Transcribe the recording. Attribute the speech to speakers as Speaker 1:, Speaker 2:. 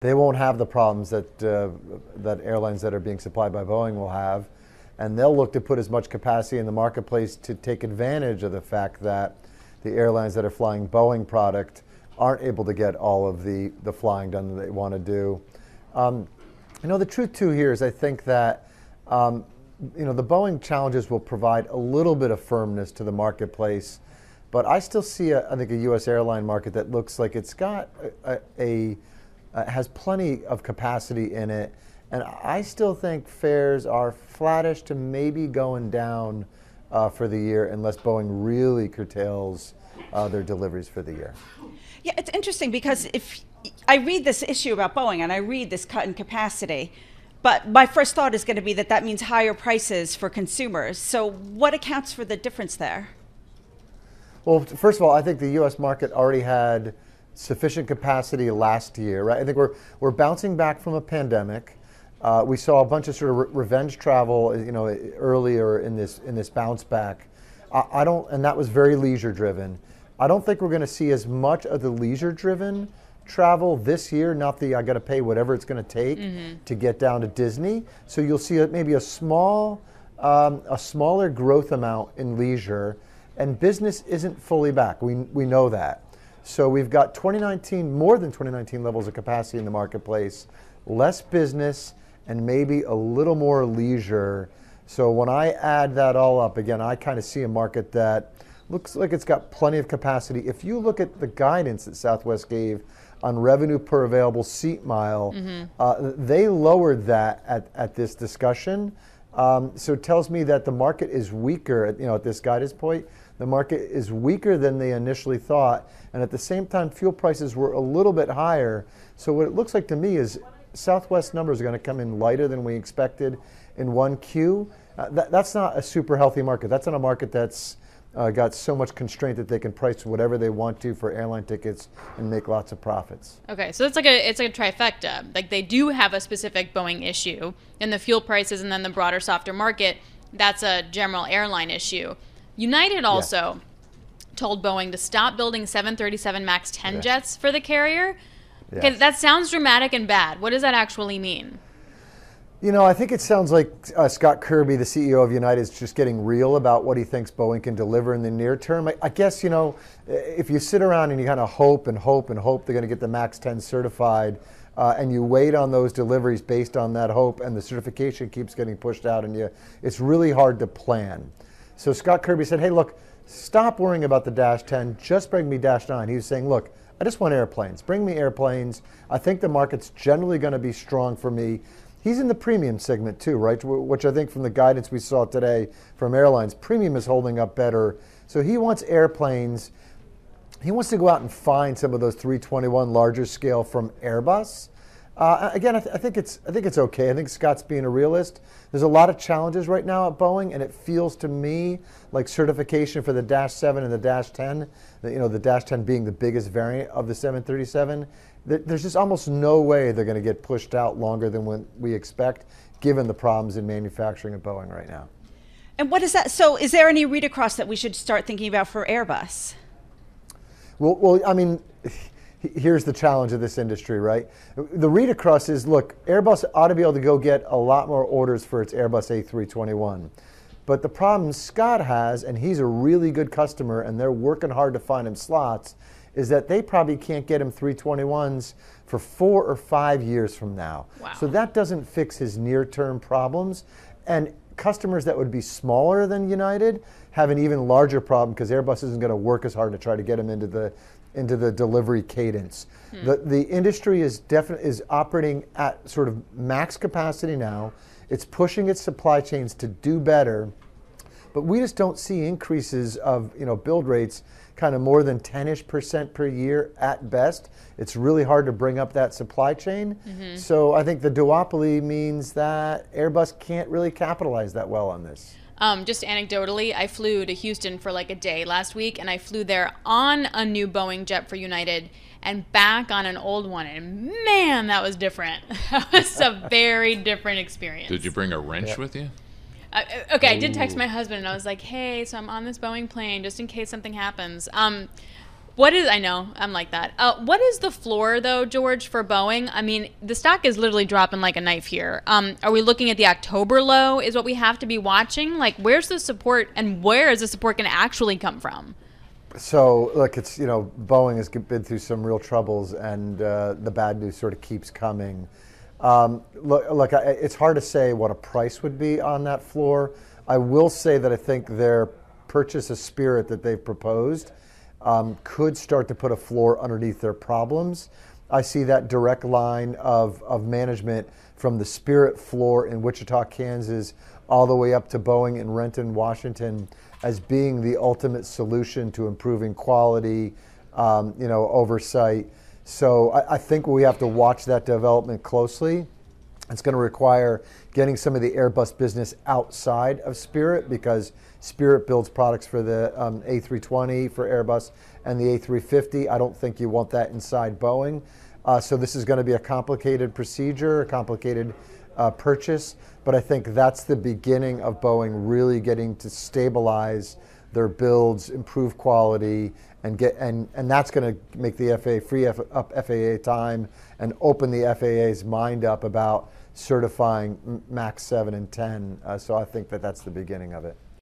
Speaker 1: They won't have the problems that that airlines that are being supplied by Boeing will have, and they'll look to put as much capacity in the marketplace to take advantage of the fact that the airlines that are flying Boeing product aren't able to get all of the flying done that they want to do. The truth too here is I think that the Boeing challenges will provide a little bit of firmness to the marketplace, but I still see I think a U.S. airline market that looks like it's got has plenty of capacity in it, and I still think fares are flattish to maybe going down for the year unless Boeing really curtails their deliveries for the year.
Speaker 2: Yeah, it's interesting because if I read this issue about Boeing and I read this cut in capacity, but my first thought is going to be that means higher prices for consumers. So what accounts for the difference there?
Speaker 1: Well, first of all, I think the U.S. market already had sufficient capacity last year, right? I think we're bouncing back from a pandemic. We saw a bunch of sort of revenge travel, earlier in this bounce back. And that was very leisure driven. I don't think we're going to see as much of the leisure driven travel this year, not the I got to pay whatever it's going to take to get down to Disney. So you'll see maybe a smaller growth amount in leisure, and business isn't fully back. We know that. So we've got more than 2019 levels of capacity in the marketplace, less business, and maybe a little more leisure. So when I add that all up, again, I kind of see a market that looks like it's got plenty of capacity. If you look at the guidance that Southwest gave on revenue per available seat mile, they lowered that at this discussion. So it tells me that the market is weaker at this guidance point. The market is weaker than they initially thought. And at the same time, fuel prices were a little bit higher. So what it looks like to me is Southwest numbers are going to come in lighter than we expected in 1Q. That's not a super healthy market. That's not a market that's got so much constraint that they can price whatever they want to for airline tickets and make lots of profits.
Speaker 3: Okay, so it's like a trifecta. Like they do have a specific Boeing issue in the fuel prices, and then the broader softer market. That's a general airline issue. United also told Boeing to stop building 737 MAX 10 jets for the carrier.
Speaker 1: Yes.
Speaker 3: Okay, that sounds dramatic and bad. What does that actually mean?
Speaker 1: I think it sounds like Scott Kirby, the CEO of United, is just getting real about what he thinks Boeing can deliver in the near term. I guess, if you sit around and you kind of hope and hope and hope they're going to get the MAX 10 certified, and you wait on those deliveries based on that hope, and the certification keeps getting pushed out, and it's really hard to plan. So Scott Kirby said, hey, look, stop worrying about the Dash 10, just bring me Dash 9. He was saying, look, I just want airplanes. Bring me airplanes. I think the market's generally going to be strong for me. He's in the premium segment too, right? Which I think from the guidance we saw today from airlines, premium is holding up better. So he wants airplanes. He wants to go out and find some of those 321 larger scale from Airbus. Again, I think it's okay. I think Scott's being a realist. There's a lot of challenges right now at Boeing, and it feels to me like certification for the Dash 7 and the Dash 10, the Dash 10 being the biggest variant of the 737. There's just almost no way they're going to get pushed out longer than what we expect, given the problems in manufacturing at Boeing right now.
Speaker 2: And what is that? So is there any read across that we should start thinking about for Airbus?
Speaker 1: Well, I mean, here's the challenge of this industry, right? The read across is, look, Airbus ought to be able to go get a lot more orders for its Airbus A321. But the problem Scott has, and he's a really good customer and they're working hard to find him slots, is that they probably can't get him 321s for 4 or 5 years from now.
Speaker 3: Wow.
Speaker 1: So that doesn't fix his near-term problems. And customers that would be smaller than United have an even larger problem because Airbus isn't going to work as hard to try to get them into the delivery cadence. The industry is operating at sort of max capacity now. It's pushing its supply chains to do better, but we just don't see increases of build rates kind of more than 10-ish% per year at best. It's really hard to bring up that supply chain. So I think the duopoly means that Airbus can't really capitalize that well on this.
Speaker 3: Just anecdotally, I flew to Houston for like a day last week, and I flew there on a new Boeing jet for United and back on an old one. And man, that was different. That was a very different experience.
Speaker 4: Did you bring a wrench with you?
Speaker 3: Okay, I did text my husband, and I was like, hey, so I'm on this Boeing plane just in case something happens. What is, I know, I'm like that. What is the floor, though, George, for Boeing? I mean, the stock is literally dropping like a knife here. Are we looking at the October low is what we have to be watching? Like, where's the support, and where is the support going to actually come from?
Speaker 1: So, look, it's, Boeing has been through some real troubles, and the bad news sort of keeps coming. Look, it's hard to say what a price would be on that floor. I will say that I think their purchase of Spirit that they've proposed could start to put a floor underneath their problems. I see that direct line of management from the Spirit floor in Wichita, Kansas, all the way up to Boeing in Renton, Washington, as being the ultimate solution to improving quality, oversight. So I think we have to watch that development closely. It's going to require getting some of the Airbus business outside of Spirit, because Spirit builds products for the A320 for Airbus and the A350. I don't think you want that inside Boeing. So this is going to be a complicated procedure, a complicated purchase, but I think that's the beginning of Boeing really getting to stabilize their builds, improve quality, and that's going to make the FAA free up FAA time and open the FAA's mind up about certifying MAX 7 and 10. So I think that's the beginning of it.